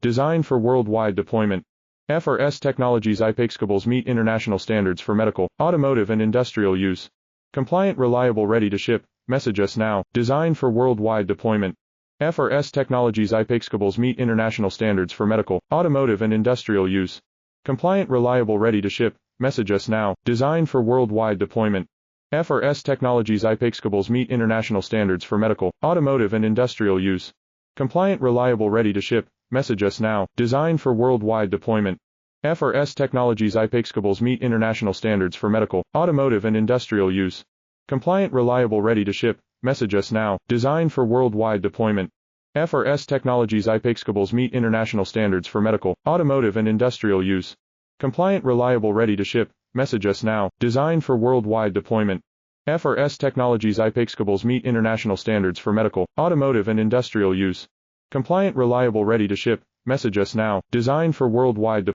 designed for worldwide deployment. FRS Technologies IPXcables meet international standards for medical, automotive and industrial use. Compliant, reliable, ready to ship. Message us now. Designed for worldwide deployment. FRS Technologies IPXcables meet international standards for medical, automotive and industrial use. Compliant, reliable, ready to ship. Message us now. Designed for worldwide deployment. FRS Technologies IPXcables meet international standards for medical, automotive and industrial use. Compliant, reliable, ready to ship. Message us now. Designed for worldwide deployment. FRS Technologies IPXcables meet international standards for medical, automotive and industrial use. Compliant, reliable, ready to ship. Message us now. Designed for worldwide deployment. FRS Technologies IPXcables meet international standards for medical, automotive and industrial use. Compliant, reliable, ready to ship. Message us now. Designed for worldwide deployment. FRS Technologies IPXcables meet international standards for medical, automotive and industrial use. Compliant, reliable, ready to ship. Message us now. Designed for worldwide deployment.